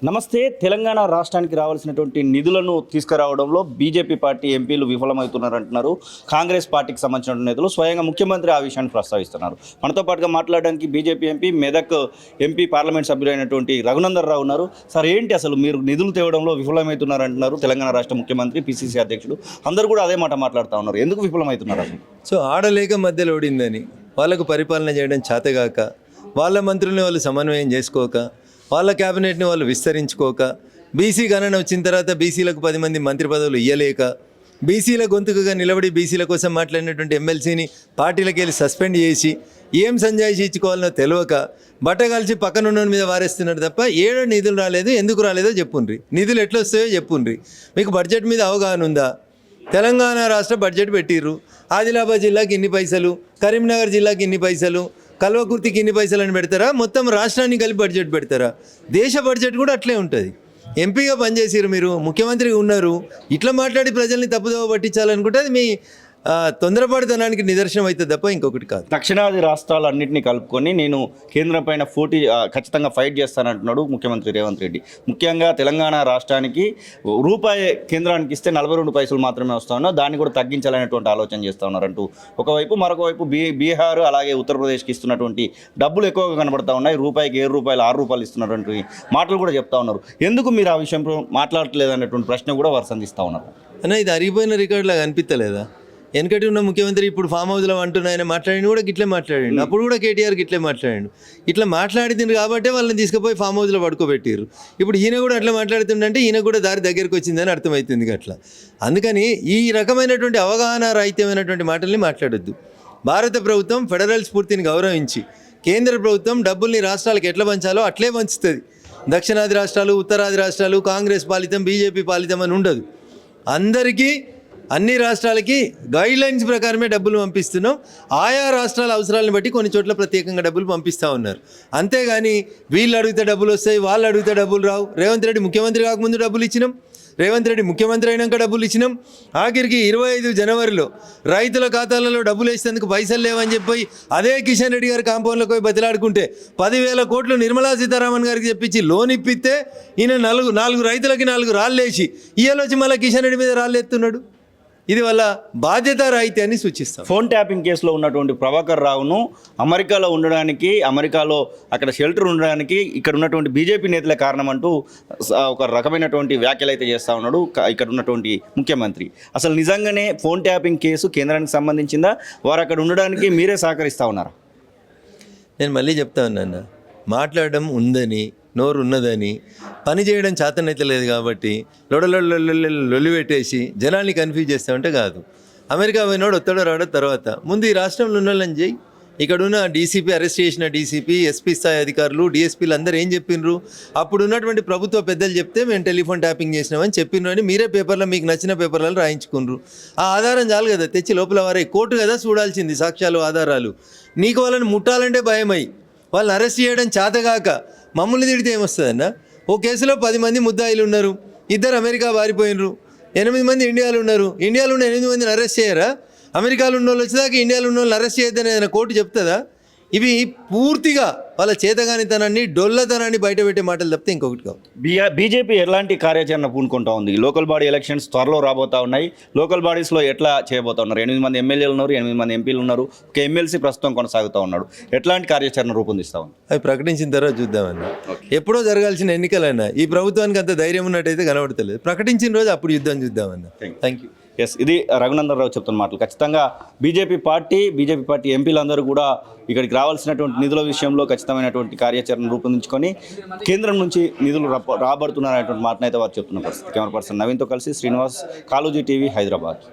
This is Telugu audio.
నమస్తే. తెలంగాణ రాష్ట్రానికి రావాల్సినటువంటి నిధులను తీసుకురావడంలో బీజేపీ పార్టీ ఎంపీలు విఫలమవుతున్నారంటున్నారు. కాంగ్రెస్ పార్టీకి సంబంధించిన నేతలు స్వయంగా ముఖ్యమంత్రి ఆ విషయాన్ని ప్రస్తావిస్తున్నారు. మనతో పాటుగా మాట్లాడడానికి BJP MP, Medak MP, parliament సభ్యులైనటువంటి రఘునందన్ రావు ఉన్నారు. సార్, ఏంటి అసలు మీరు నిధులు తేవడంలో విఫలమవుతున్నారంటున్నారు? తెలంగాణ రాష్ట్ర ముఖ్యమంత్రి, పిసిసి అధ్యక్షుడు అందరూ కూడా అదే మాట మాట్లాడుతూ ఉన్నారు. ఎందుకు విఫలమవుతున్నారు అసలు? సో ఆడలేక మధ్యలో ఓడిందని, వాళ్ళకు పరిపాలన చేయడం చేతగాక, వాళ్ళ మంత్రుల్ని వాళ్ళు సమన్వయం చేసుకోక, వాళ్ళ క్యాబినెట్ని వాళ్ళు విస్తరించుకోక, బీసీ గణన వచ్చిన తర్వాత బీసీలకు 10 మంది మంత్రి పదవులు ఇయ్యలేక, బీసీల గొంతుకుగా నిలబడి బీసీల కోసం మాట్లాడినటువంటి ఎమ్మెల్సీని పార్టీలకు వెళ్ళి సస్పెండ్ చేసి ఏం సంజాయిషి ఇచ్చుకోవాలనో తెలియక బట్టగాల్చి పక్కనున్న మీద వారేస్తున్నారు తప్ప ఏడో నిధులు రాలేదు. ఎందుకు రాలేదో చెప్పుండ్రి, నిధులు ఎట్లా వస్తాయో చెప్పుండ్రి. మీకు బడ్జెట్ మీద అవగాహన ఉందా? తెలంగాణ రాష్ట్ర బడ్జెట్ పెట్టిర్రు. ఆదిలాబాద్ జిల్లాకి ఇన్ని పైసలు, కరీంనగర్ జిల్లాకి ఇన్ని పైసలు, కల్వకుర్తికి ఇన్ని పైసలు అని పెడతారా? మొత్తం రాష్ట్రాన్ని కలిపి బడ్జెట్ పెడతారా? దేశ బడ్జెట్ కూడా అట్లే ఉంటుంది. ఎంపీగా పనిచేసారు, మీరు ముఖ్యమంత్రిగా ఉన్నారు. ఇట్లా మాట్లాడి ప్రజల్ని తప్పుదోవ పట్టించాలనుకుంటే అది మీ తొందరపడితనానికి నిదర్శనం అవుతుంది తప్ప ఇంకొకటి కాదు. దక్షిణాది రాష్ట్రాలన్నింటినీ కలుపుకొని నేను కేంద్రం పైన ఖచ్చితంగా ఫైట్ చేస్తానంటున్నాడు ముఖ్యమంత్రి రేవంత్ రెడ్డి. ముఖ్యంగా తెలంగాణ రాష్ట్రానికి రూపాయి కేంద్రానికి ఇస్తే 42 పైసలు మాత్రమే వస్తా ఉన్నా, దాన్ని కూడా తగ్గించాలనేటువంటి ఆలోచన చేస్తూ ఉన్నారంటూ ఒకవైపు, మరొక వైపు బీహార్ అలాగే ఉత్తరప్రదేశ్కి ఇస్తున్నటువంటి డబ్బులు ఎక్కువగా కనబడతా ఉన్నాయి. రూపాయికి 7 రూపాయలు 6 రూపాయలు ఇస్తున్నటువంటి మాటలు కూడా చెప్తా ఉన్నారు. ఎందుకు మీరు ఆ విషయంలో మాట్లాడట్లేదు అనేటువంటి ప్రశ్న కూడా వారు సంధిస్తూ ఉన్నారు. అన్న, ఇది అరిగిపోయిన రికార్డులాగా అనిపించలేదా? వెనకటి ఉన్న ముఖ్యమంత్రి ఇప్పుడు ఫామ్ హౌస్లో అంటున్నాయని మాట్లాడి కూడా గిట్లే మాట్లాడండి. అప్పుడు కూడా కేటీఆర్ గిట్లే మాట్లాడండి. ఇట్లా మాట్లాడింది కాబట్టి వాళ్ళని తీసుకుపోయి ఫామ్ హౌస్లో పడుకోబెట్టారు. ఇప్పుడు ఈయన కూడా అట్లా మాట్లాడుతుండంటే ఈయన కూడా దారి దగ్గరికి వచ్చిందని అర్థమవుతుంది అట్లా. అందుకని ఈ రకమైనటువంటి అవగాహన రాహిత్యమైనటువంటి మాటల్ని మాట్లాడొద్దు. భారత ప్రభుత్వం ఫెడరల్ స్ఫూర్తిని గౌరవించి కేంద్ర ప్రభుత్వం డబ్బుల్ని రాష్ట్రాలకు ఎట్లా పంచాలో అట్లే పంచుతుంది. దక్షిణాది రాష్ట్రాలు, ఉత్తరాది రాష్ట్రాలు, కాంగ్రెస్ పాలితం, బీజేపీ పాలితం అని ఉండదు. అందరికీ అన్ని రాష్ట్రాలకి గైడ్లైన్స్ ప్రకారమే డబ్బులు పంపిస్తున్నాం. ఆయా రాష్ట్రాల అవసరాలను బట్టి కొన్ని చోట్ల ప్రత్యేకంగా డబ్బులు పంపిస్తూ ఉన్నారు. అంతేగాని వీళ్ళు అడిగితే డబ్బులు వస్తాయి, వాళ్ళు అడిగితే డబ్బులు రావు. రేవంత్ రెడ్డి ముఖ్యమంత్రి కాకముందు డబ్బులు ఇచ్చినాం, రేవంత్ రెడ్డి ముఖ్యమంత్రి అయినాక డబ్బులు ఇచ్చినాం. ఆఖరికి 25 జనవరిలో రైతుల ఖాతాలలో డబ్బులు వేసేందుకు పైసలు లేవని చెప్పి అదే కిషన్ రెడ్డి గారి కాంపౌండ్లోకి పోయి బతిలాడుకుంటే 10,000 కోట్లు నిర్మలా సీతారామన్ గారికి చెప్పించి లోన్ ఇప్పిస్తే ఈయన 4 రైతులకి 4 రాళ్ళు వేసి ఇయ్యలోచి మళ్ళీ కిషన్ రెడ్డి మీద రాళ్ళు ఎత్తున్నాడు. ఇది వల్ల బాధ్యత రాహిత్యాన్ని సూచిస్తాం. ఫోన్ ట్యాపింగ్ కేసులో ఉన్నటువంటి ప్రభాకర్ రావును అమెరికాలో ఉండడానికి, అమెరికాలో అక్కడ షెల్టర్ ఉండడానికి ఇక్కడ ఉన్నటువంటి బీజేపీ నేతలే కారణం అంటూ ఒక రకమైనటువంటి వ్యాఖ్యలు అయితే చేస్తూ ఉన్నాడు ఇక్కడ ఉన్నటువంటి ముఖ్యమంత్రి. అసలు నిజంగానే ఫోన్ ట్యాపింగ్ కేసు కేంద్రానికి సంబంధించిందా? వారు అక్కడ ఉండడానికి మీరే సహకరిస్తూ ఉన్నారా? నేను మళ్ళీ చెప్తా ఉన్నాను, మాట్లాడడం ఉందని, నోరు ఉన్నదని, పని చేయడం చేతనైతే లేదు కాబట్టి లొల్లి పెట్టేసి జనాల్ని కన్ఫ్యూజ్ చేస్తామంటే కాదు. అమెరికా పోయినోడు వస్తాడో రాడో తర్వాత, ముందు ఈ రాష్ట్రంలో ఉన్న వాళ్ళని చేయి. ఇక్కడున్న డీసీపీ, అరెస్ట్ చేసిన డీసీపీ, ఎస్పీ స్థాయి అధికారులు, డిఎస్పీలు అందరూ ఏం చెప్పిండ్రు? అప్పుడు ఉన్నటువంటి ప్రభుత్వ పెద్దలు చెప్తే మేము టెలిఫోన్ ట్యాపింగ్ చేసినామని చెప్పిండ్రు అని మీరే పేపర్లో, మీకు నచ్చిన పేపర్లలో రాయించుకుండ్రు. ఆ ఆధారం చాలు కదా, తెచ్చి లోపల వారే కోర్టు కదా చూడాల్సింది, సాక్ష్యాలు, ఆధారాలు. నీకు వాళ్ళని ముట్టాలంటే భయమై వాళ్ళని అరెస్ట్ చేయడం చేతగాక మమ్మల్ని తిడితే ఏమొస్తుందన్న? ఓ కేసులో 10 మంది ముద్దాయిలు ఉన్నారు, 2 అమెరికా పారిపోయినరు, 8 మంది ఇండియాలో ఉన్నారు. ఇండియాలో ఉన్న 8 మందిని అరెస్ట్ చేయరా? అమెరికాలో ఉన్న వాళ్ళు వచ్చేదాకా ఇండియాలో ఉన్న వాళ్ళని అరెస్ట్ చేయొద్దని ఏదైనా కోర్టు చెప్తుందా? ఇవి పూర్తిగా వాళ్ళ చేతగానితనాన్ని, డొల్లతనాన్ని బయటపెట్టే మాటలు తప్పితే ఇంకొకటి కాదు. బీజేపీ ఎలాంటి కార్యాచరణ పూనుకుంటా ఉంది? లోకల్ బాడీ ఎలక్షన్స్ త్వరలో రాబోతా ఉన్నాయి. లోకల్ బాడీస్లో ఎట్లా చేయబోతా ఉన్నారు? 8 మంది ఎమ్మెల్యేలు ఉన్నారు, 8 మంది ఎంపీలు ఉన్నారు, ఒక ఎమ్మెల్సీ ప్రస్తుతం కొనసాగుతూ ఉన్నాడు. ఎట్లాంటి కార్యాచరణ రూపొందిస్తా ఉంది? అవి ప్రకటించిన తర్వాత చూద్దామన్నా. ఎప్పుడో జరగాల్సిన ఎన్నికలన్నా ఈ ప్రభుత్వానికి అంత ధైర్యం ఉన్నట్టయితే కనబడతలేదు. ప్రకటించిన రోజు అప్పుడు యుద్ధం చూద్దామన్నా. Thank you. ఎస్, ఇది రఘునందన్ రావు చెప్తున్న మాటలు. ఖచ్చితంగా బీజేపీ పార్టీ ఎంపీలందరూ కూడా ఇక్కడికి రావాల్సినటువంటి నిధుల విషయంలో ఖచ్చితమైనటువంటి కార్యాచరణ రూపొందించుకొని కేంద్రం నుంచి నిధులు రాబడుతున్నారనేటువంటి మాటనైతే వారు చెప్తున్న పరిస్థితి. కెమెరా పర్సన్ నవీన్తో కలిసి శ్రీనివాస్, కాళోజీ టీవీ, హైదరాబాద్.